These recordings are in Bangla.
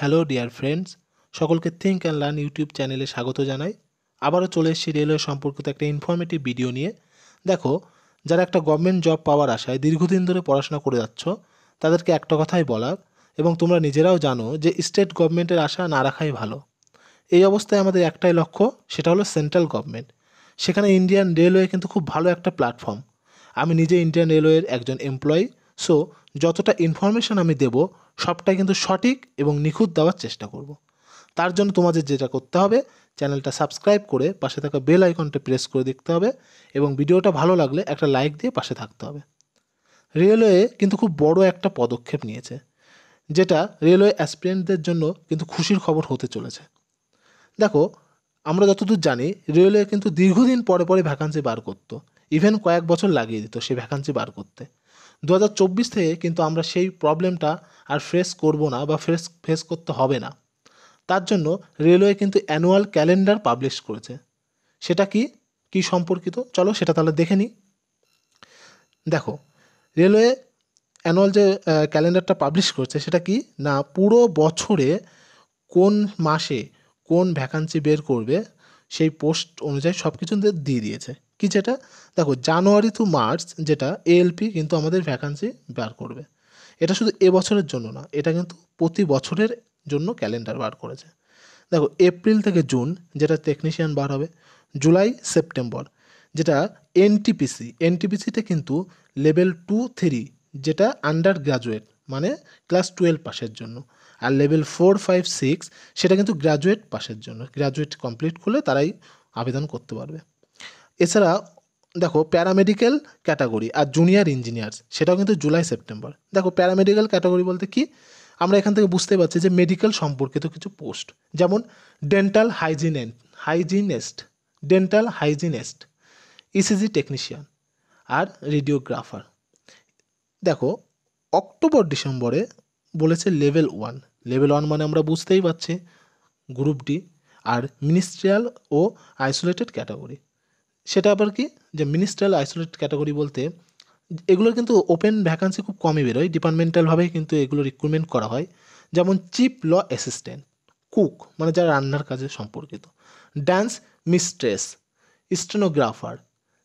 হ্যালো ডিয়ার ফ্রেন্ডস, সকলকে থিঙ্ক অ্যান্ড লার্ন ইউটিউব চ্যানেলে স্বাগত জানাই। আবারও চলে এসেছি রেলওয়ে সম্পর্কিত একটা ইনফরমেটিভ ভিডিও নিয়ে। দেখো, যারা একটা গভর্নমেন্ট জব পাওয়ার আশায় দীর্ঘদিন ধরে পড়াশোনা করে যাচ্ছ, তাদেরকে একটা কথাই বলার, এবং তোমরা নিজেরাও জানো যে স্টেট গভর্নমেন্টের আশা না রাখাই ভালো। এই অবস্থায় আমাদের একটাই লক্ষ্য, সেটা হলো সেন্ট্রাল গভর্নমেন্ট। সেখানে ইন্ডিয়ান রেলওয়ে কিন্তু খুব ভালো একটা প্ল্যাটফর্ম। আমি নিজে ইন্ডিয়ান রেলওয়ের একজন এমপ্লয়ি, সো যতটা ইনফরমেশন আমি দেব সবটাই কিন্তু সঠিক এবং নিখুঁত দেওয়ার চেষ্টা করব। তার জন্য তোমাদের যেটা করতে হবে, চ্যানেলটা সাবস্ক্রাইব করে পাশে থাকা বেল আইকনটা প্রেস করে দেখতে হবে, এবং ভিডিওটা ভালো লাগলে একটা লাইক দিয়ে পাশে থাকতে হবে। রেলওয়ে কিন্তু খুব বড় একটা পদক্ষেপ নিয়েছে, যেটা রেলওয়ে অ্যাসপিরেন্টদের জন্য কিন্তু খুশির খবর হতে চলেছে। দেখো, আমরা যতদূর জানি রেলওয়ে কিন্তু দীর্ঘদিন পরে পরে ভ্যাকান্সি বার করতো, ইভেন কয়েক বছর লাগিয়ে দিত সেই ভ্যাকান্সি বার করতে। 2024 থেকে কিন্তু আমরা সেই প্রবলেমটা আর ফেস করব না, বা ফেস করতে হবে না। তার জন্য রেলওয়ে কিন্তু অ্যানুয়াল ক্যালেন্ডার পাবলিশ করেছে। সেটা কি সম্পর্কিত, চলো সেটা তাহলে দেখে নিই। দেখো, রেলওয়ে অ্যানুয়াল যে ক্যালেন্ডারটা পাবলিশ করছে সেটা কি না, পুরো বছরে কোন মাসে কোন ভ্যাকান্সি বের করবে সেই পোস্ট অনুযায়ী সব কিছু দিয়ে দিয়েছে। কি যেটা, দেখো, জানুয়ারি টু মার্চ যেটা এএলপি কিন্তু আমাদের ভ্যাকান্সি বার করবে। এটা শুধু এবছরের জন্য না, এটা কিন্তু প্রতি বছরের জন্য ক্যালেন্ডার বার করেছে। দেখো, এপ্রিল থেকে জুন যেটা টেকনিশিয়ান বার হবে, জুলাই সেপ্টেম্বর যেটা এনটিপিসিতে কিন্তু লেভেল 2-3 যেটা আন্ডার গ্রাজুয়েট মানে ক্লাস 12 পাসের জন্য, আর লেভেল 4-5-6 সেটা কিন্তু গ্রাজুয়েট পাসের জন্য, গ্রাজুয়েট কমপ্লিট করলে তারাই আবেদন করতে পারবে। এছাড়া দেখো, প্যারামেডিক্যাল ক্যাটাগরি আর জুনিয়র ইঞ্জিনিয়ার্স সেটাও কিন্তু জুলাই সেপ্টেম্বর। দেখো, প্যারামেডিক্যাল ক্যাটাগরি বলতে কি, আমরা এখান থেকে বুঝতে পারছি যে মেডিকেল সম্পর্কিত কিছু পোস্ট, যেমন ডেন্টাল হাইজিনিস্ট, ইসিজি টেকনিশিয়ান আর রেডিওগ্রাফার। দেখো, অক্টোবর ডিসেম্বরে বলেছে লেভেল 1 মানে আমরা বুঝতেই পারছি গ্রুপ ডি, আর মিনিস্ট্রিয়াল ও আইসোলেটেড ক্যাটাগরি। সেটা আবার কি, যে মিনিস্ট্রিয়াল আইসোলেটেড ক্যাটাগরি বলতে এগুলোর কিন্তু ওপেন ভ্যাকান্সি খুব কমই বেরোয়, ডিপার্টমেন্টালভাবেই কিন্তু এগুলো রিক্রুটমেন্ট করা হয়। যেমন চিফ ল অ্যাসিস্ট্যান্ট, কুক মানে যারা রান্নার কাজে সম্পর্কিত, dance mistress, stenographer,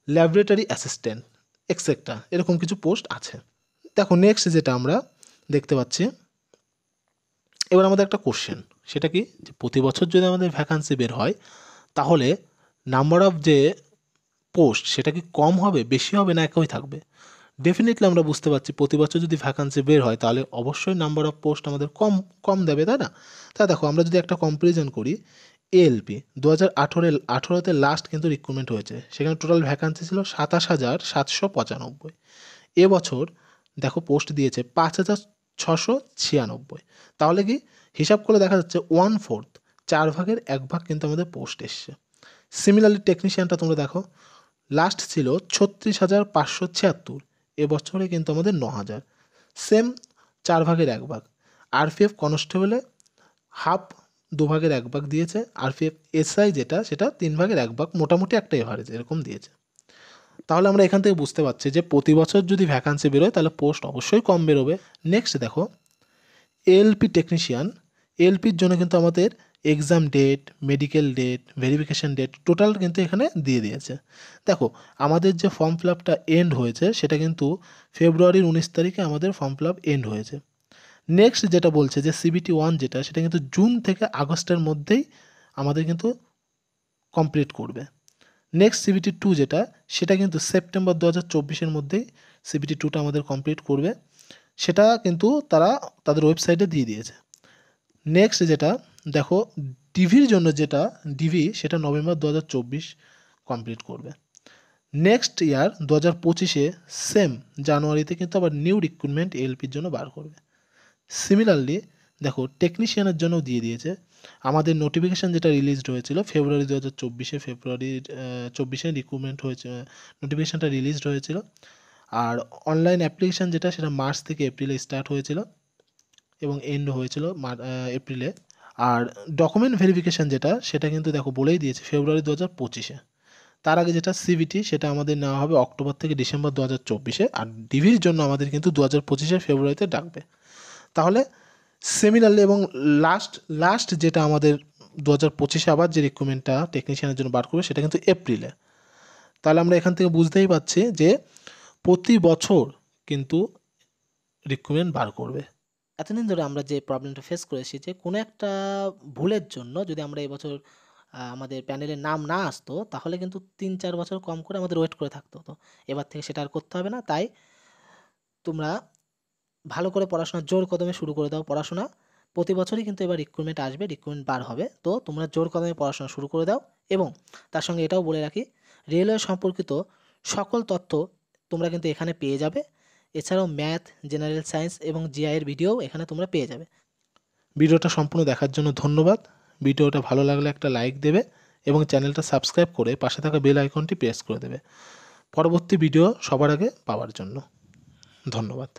laboratory assistant etcetera, এরকম কিছু পোস্ট আছে। দেখো, নেক্সট যেটা আমরা দেখতে পাচ্ছি, এবার আমাদের একটা কোশ্চেন, সেটা কি, যে প্রতি বছর যদি আমাদের ভ্যাকান্সি বের হয়, তাহলে নাম্বার অফ যে পোস্ট সেটা কি কম হবে, বেশি হবে, না একই থাকবে? ডেফিনেটলি আমরা বুঝতে পারছি প্রতি বছর যদি ভ্যাকান্সি বের হয় তাহলে অবশ্যই নাম্বার অফ পোস্ট আমাদের কম কম দেবে, তাই না? তা দেখো, আমরা যদি একটা কম্পারিজন করি, এএলপি 2018-তে লাস্ট কিন্তু রিক্রুটমেন্ট হয়েছে, সেখানে টোটাল ভ্যাকান্সি ছিল 27,795। এবছর দেখো পোস্ট দিয়েছে 5,696। তাহলে কি হিসাব করে দেখা যাচ্ছে 1/4, 4/1 কিন্তু আমাদের পোস্ট এসছে। সিমিলারলি টেকনিশিয়ানটা তোমরা দেখো, লাস্ট ছিল 36,576, এবছরে কিন্তু আমাদের 9,000, সেম 4/1। আরপিএফ কনস্টেবলে হাফ 2/1 দিয়েছে, আরপিএফ এসআই যেটা সেটা 3/1, মোটামুটি একটা এভারেজ এরকম দিয়েছে। তাহলে আমরা এখান থেকে বুঝতে পারছি যে প্রতি বছর যদি ভ্যাকান্সি বেরোয় তাহলে পোস্ট অবশ্যই কম বেরোবে। নেক্সট দেখো, এএলপি টেকনিশিয়ান, এএলপির জন্য কিন্তু আমাদের exam date, medical date, verification date total কিন্তু এখানে দিয়ে দিয়েছে। দেখো, আমাদের যে ফর্ম ফিল আপটা এন্ড হয়েছে সেটা কিন্তু ফেব্রুয়ারির 19 তারিখে আমাদের ফর্ম ফিল আপ এন্ড হয়েছে। নেক্সট যেটা বলছে যে CBT-1 যেটা, সেটা কিন্তু জুন থেকে আগস্টের মধ্যেই আমাদের কিন্তু কমপ্লিট করবে। নেক্সট CBT-2 যেটা, সেটা কিন্তু সেপ্টেম্বর 2024-এর মধ্যেই CBT-2টা আমাদের কমপ্লিট করবে, সেটা কিন্তু তারা তাদের ওয়েবসাইটে দিয়ে দিয়েছে। নেক্সট যেটা দেখো, ডিভির জন্য যেটা ডিভি, সেটা নভেম্বর 2024 কমপ্লিট করবে। নেক্সট ইয়ার 2025-এ সেম জানুয়ারিতে কিন্তু আবার নিউ রিক্রুটমেন্ট এএলপির জন্য বার করবে। সিমিলারলি দেখো, টেকনিশিয়ানের জন্য দিয়ে দিয়েছে। আমাদের নোটিফিকেশান যেটা রিলিজড হয়েছিল ফেব্রুয়ারি 2024-এ, ফেব্রুয়ারির 24-এ রিক্রুটমেন্ট হয়েছে, নোটিফিকেশানটা রিলিজড হয়েছিল। আর অনলাইন অ্যাপ্লিকেশান যেটা, সেটা মার্চ থেকে এপ্রিলে স্টার্ট হয়েছিল এবং এন্ড হয়েছিল এপ্রিলে। আর ডকুমেন্ট ভেরিফিকেশান যেটা, সেটা কিন্তু দেখো বলেই দিয়েছে ফেব্রুয়ারি 2025-এ। তার আগে যেটা সিবিটি, সেটা আমাদের নেওয়া হবে অক্টোবর থেকে ডিসেম্বর 2024-এ, আর ডিভির জন্য আমাদের কিন্তু 2025-এর ফেব্রুয়ারিতে ডাকবে। তাহলে সিমিলারলি এবং লাস্ট যেটা আমাদের 2025-এ আবার যে রিক্রুটমেন্টটা টেকনিশিয়ানের জন্য বার করবে সেটা কিন্তু এপ্রিলে। তাহলে আমরা এখান থেকে বুঝতেই পারছি যে প্রতি বছর কিন্তু রিক্রুটমেন্ট বার করবে। এতদিন ধরে আমরা যে প্রবলেমটা ফেস করেছি যে কোনো একটা ভুলের জন্য যদি আমরা এবছর আমাদের প্যানেলের নাম না আসতো তাহলে কিন্তু 3-4 বছর কম করে আমাদের ওয়েট করে থাকতে হতো। এবার থেকে সেটা আর করতে হবে না। তাই তোমরা ভালো করে পড়াশোনা জোর কদমে শুরু করে দাও পড়াশোনা। প্রতি বছরই কিন্তু এবার রিক্রুটমেন্ট আসবে, রিক্রুটমেন্ট বার হবে। তো তোমরা জোর কদমে পড়াশোনা শুরু করে দাও এবং তার সঙ্গে এটাও বলে রাখি, রেলওয়ে সম্পর্কিত সকল তথ্য তোমরা কিন্তু এখানে পেয়ে যাবে। এছাড়াও ম্যাথ, জেনারেল সায়েন্স এবং জিআই এর ভিডিও এখানে তোমরা পেয়ে যাবে। ভিডিওটা সম্পূর্ণ দেখার জন্য ধন্যবাদ। ভিডিওটা ভালো লাগলে একটা লাইক দেবে এবং চ্যানেলটা সাবস্ক্রাইব করে পাশে থাকা বেল আইকনটি প্রেস করে দেবে পরবর্তী ভিডিও সবার আগে পাওয়ার জন্য। ধন্যবাদ।